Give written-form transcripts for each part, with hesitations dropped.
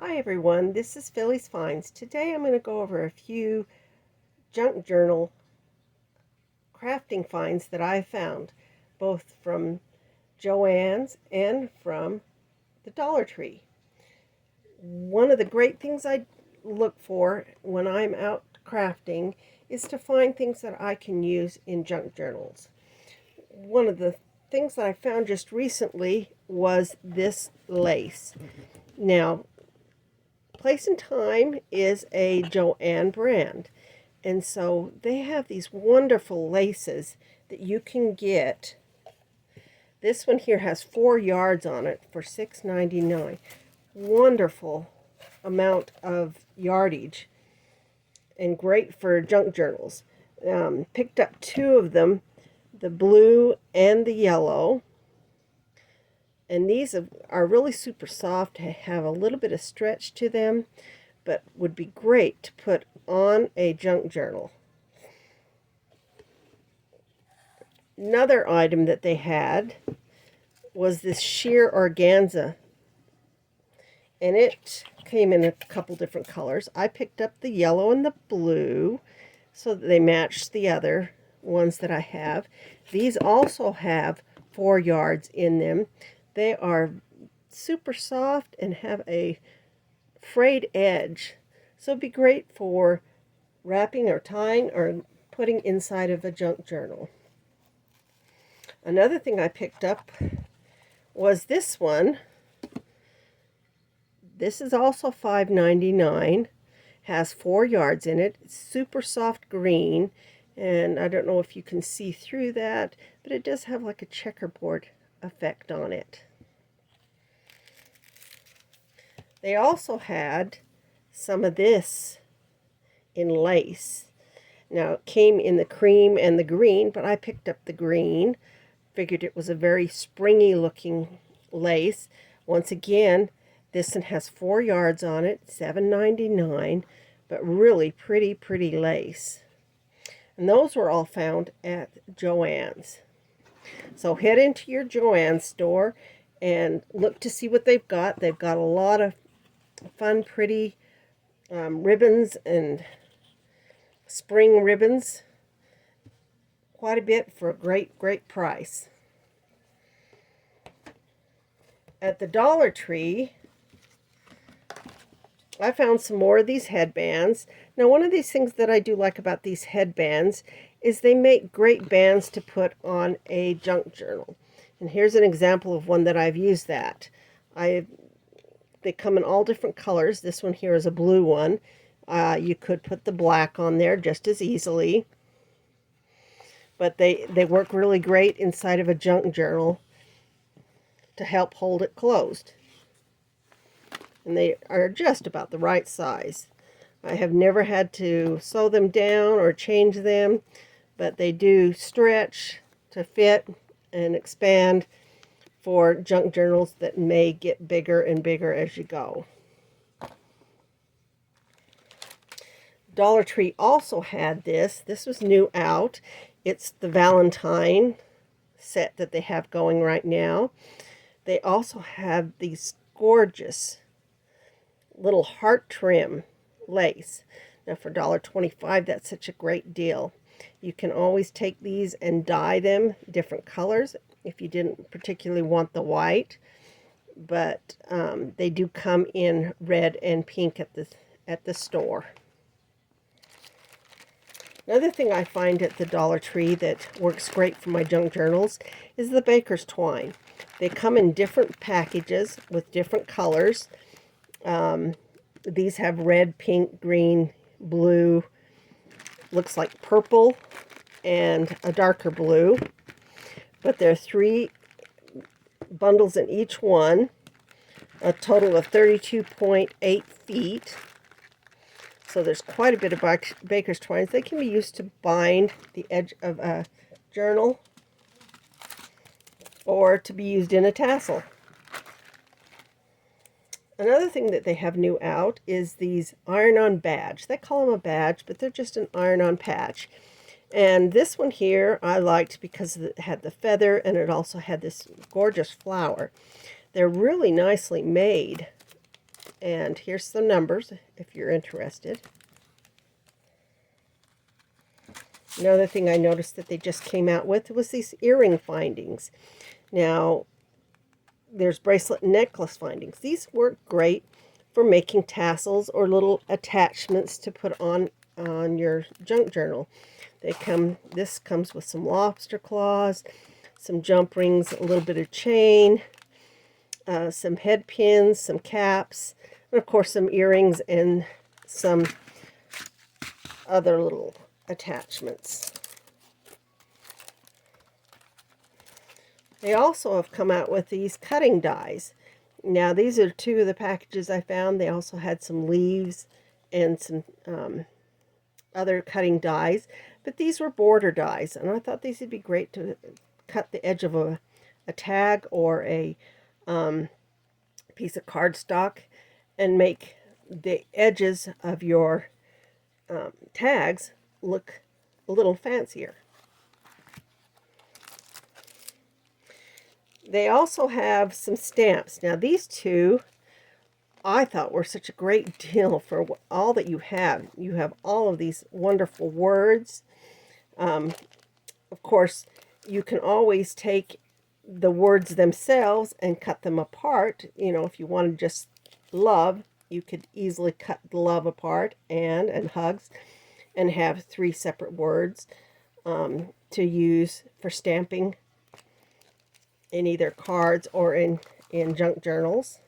Hi everyone, this is Philly's Finds. Today I'm going to go over a few junk journal crafting finds that I found, both from Joann's and from the Dollar Tree. One of the great things I look for when I'm out crafting is to find things that I can use in junk journals. One of the things that I found just recently was this lace. Now, Place and Time is a Joann brand. And so they have these wonderful laces that you can get. This one here has 4 yards on it for $6.99. Wonderful amount of yardage and great for junk journals. Picked up 2 of them, the blue and the yellow. And these are really super soft, have a little bit of stretch to them, but would be great to put on a junk journal. Another item that they had was this sheer organza, and it came in a couple different colors. I picked up the yellow and the blue so that they matched the other ones that I have. These also have 4 yards in them. They are super soft and have a frayed edge, so it'd be great for wrapping or tying or putting inside of a junk journal. Another thing I picked up was this one. This is also $5.99, has 4 yards in it. It's super soft green, and I don't know if you can see through that, but it does have like a checkerboard effect on it. They also had some of this in lace. Now, it came in the cream and the green, but I picked up the green. Figured it was a very springy looking lace. Once again, this one has 4 yards on it, $7.99, but really pretty lace. And those were all found at Joann's. So head into your Joann store and look to see what they've got. They've got a lot of fun, pretty ribbons and spring ribbons. Quite a bit for a great price. At the Dollar Tree, I found some more of these headbands. Now, one of these things that I do like about these headbands is they make great bands to put on a junk journal. And here's an example of one that I've used that. They come in all different colors. This one here is a blue one. You could put the black on there just as easily. But they work really great inside of a junk journal to help hold it closed. And they are just about the right size. I have never had to sew them down or change them, but they do stretch to fit and expand for junk journals that may get bigger and bigger as you go. Dollar Tree also had this. This was new out. It's the Valentine set that they have going right now. They also have these gorgeous little heart trim lace. Now for $1.25, that's such a great deal. You can always take these and dye them different colors if you didn't particularly want the white, but they do come in red and pink at the store. Another thing I find at the Dollar Tree that works great for my junk journals is the baker's twine. They come in different packages with different colors. These have red, pink, green, blue, looks like purple, and a darker blue. But there are 3 bundles in each one, a total of 32.8 feet. So there's quite a bit of baker's twines. They can be used to bind the edge of a journal or to be used in a tassel. Another thing that they have new out is these iron-on badge. They call them a badge, but they're just an iron-on patch. And this one here I liked because it had the feather and it also had this gorgeous flower. They're really nicely made. And here's some numbers if you're interested. Another thing I noticed that they just came out with was these earring findings. Now, there's bracelet and necklace findings. These work great for making tassels or little attachments to put on your junk journal. This comes with some lobster claws, some jump rings, a little bit of chain, some head pins, some caps, and of course some earrings and some other little attachments. They also have come out with these cutting dies. Now these are two of the packages I found. They also had some leaves and some other cutting dies, but these were border dies, and I thought these would be great to cut the edge of a tag or a piece of cardstock and make the edges of your tags look a little fancier. They also have some stamps. Now these two I thought were such a great deal for all that you have. You have all of these wonderful words. Of course, you can always take the words themselves and cut them apart. You know, if you wanted just love, you could easily cut love apart and hugs and have 3 separate words to use for stamping in either cards or in junk journals.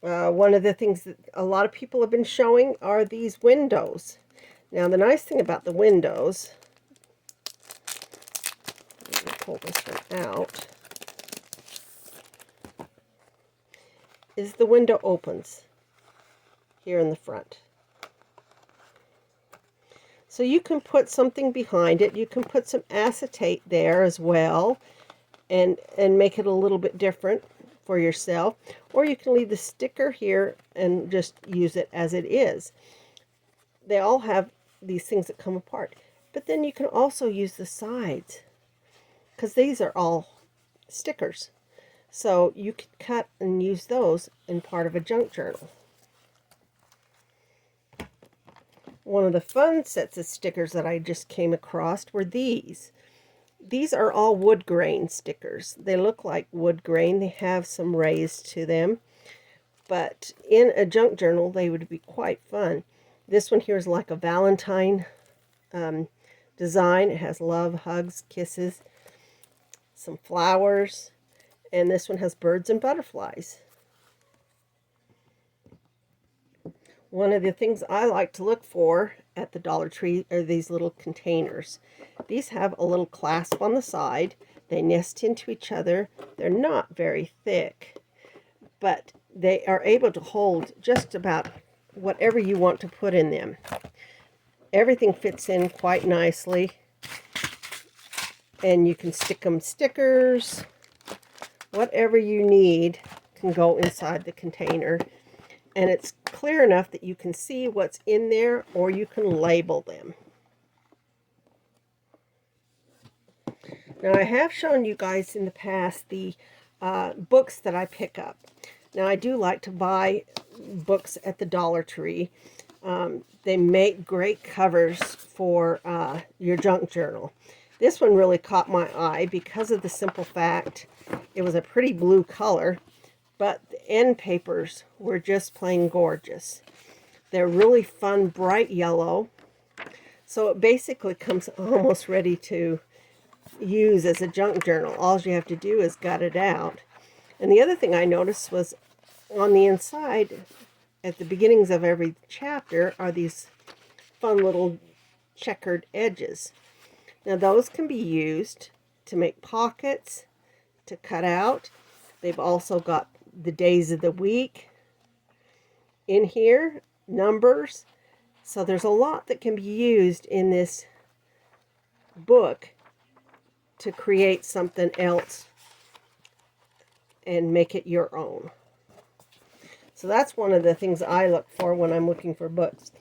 One of the things that a lot of people have been showing are these windows. Now the nice thing about the windows, let me pull this one out, is the window opens here in the front. So you can put something behind it. You can put some acetate there as well and make it a little bit different for yourself. Or you can leave the sticker here and just use it as it is. They all have these things that come apart. But then you can also use the sides, because these are all stickers. So you could cut and use those in part of a junk journal. One of the fun sets of stickers that I just came across were these. These are all wood grain stickers. They look like wood grain. They have some rays to them. But in a junk journal, they would be quite fun. This one here is like a Valentine design. It has love, hugs, kisses, some flowers. And this one has birds and butterflies. One of the things I like to look for at the Dollar Tree are these little containers. These have a little clasp on the side. They nest into each other. They're not very thick, but they are able to hold just about whatever you want to put in them. Everything fits in quite nicely, and you can stick them stickers. Whatever you need can go inside the container. And it's clear enough that you can see what's in there, or you can label them. Now, I have shown you guys in the past the books that I pick up. Now, I do like to buy books at the Dollar Tree. They make great covers for your junk journal. This one really caught my eye because of the simple fact it was a pretty blue color, but the end papers were just plain gorgeous. They're really fun, bright yellow. So it basically comes almost ready to use as a junk journal. All you have to do is gut it out. And the other thing I noticed was on the inside, at the beginnings of every chapter, are these fun little checkered edges. Now those can be used to make pockets, to cut out. They've also got the days of the week in here, numbers. So there's a lot that can be used in this book to create something else and make it your own. So that's one of the things I look for when I'm looking for books.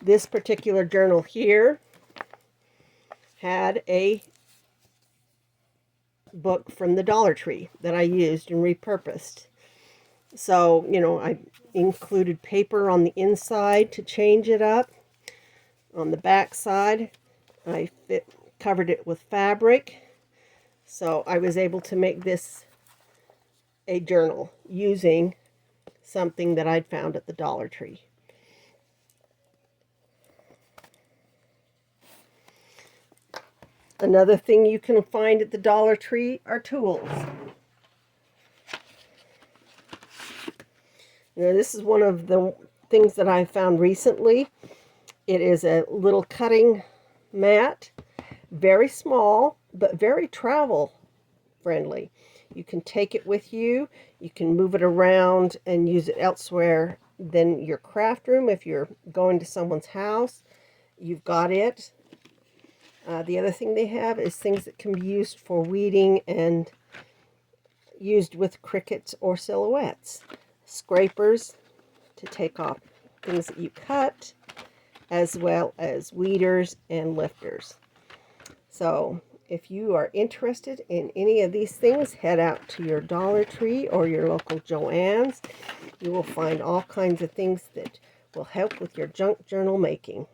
This particular journal here had a book from the Dollar Tree that I used and repurposed. So, you know, I included paper on the inside to change it up. On the back side, covered it with fabric. So I was able to make this a journal using something that I'd found at the Dollar Tree. Another thing you can find at the Dollar Tree are tools. Now, this is one of the things that I found recently. It is a little cutting mat, very small, but very travel friendly. You can take it with you. You can move it around and use it elsewhere than your craft room. If you're going to someone's house, you've got it. The other thing they have is things that can be used for weeding and used with crickets or silhouettes. Scrapers to take off things that you cut, as well as weeders and lifters. So if you are interested in any of these things, head out to your Dollar Tree or your local Joann's. You will find all kinds of things that will help with your junk journal making.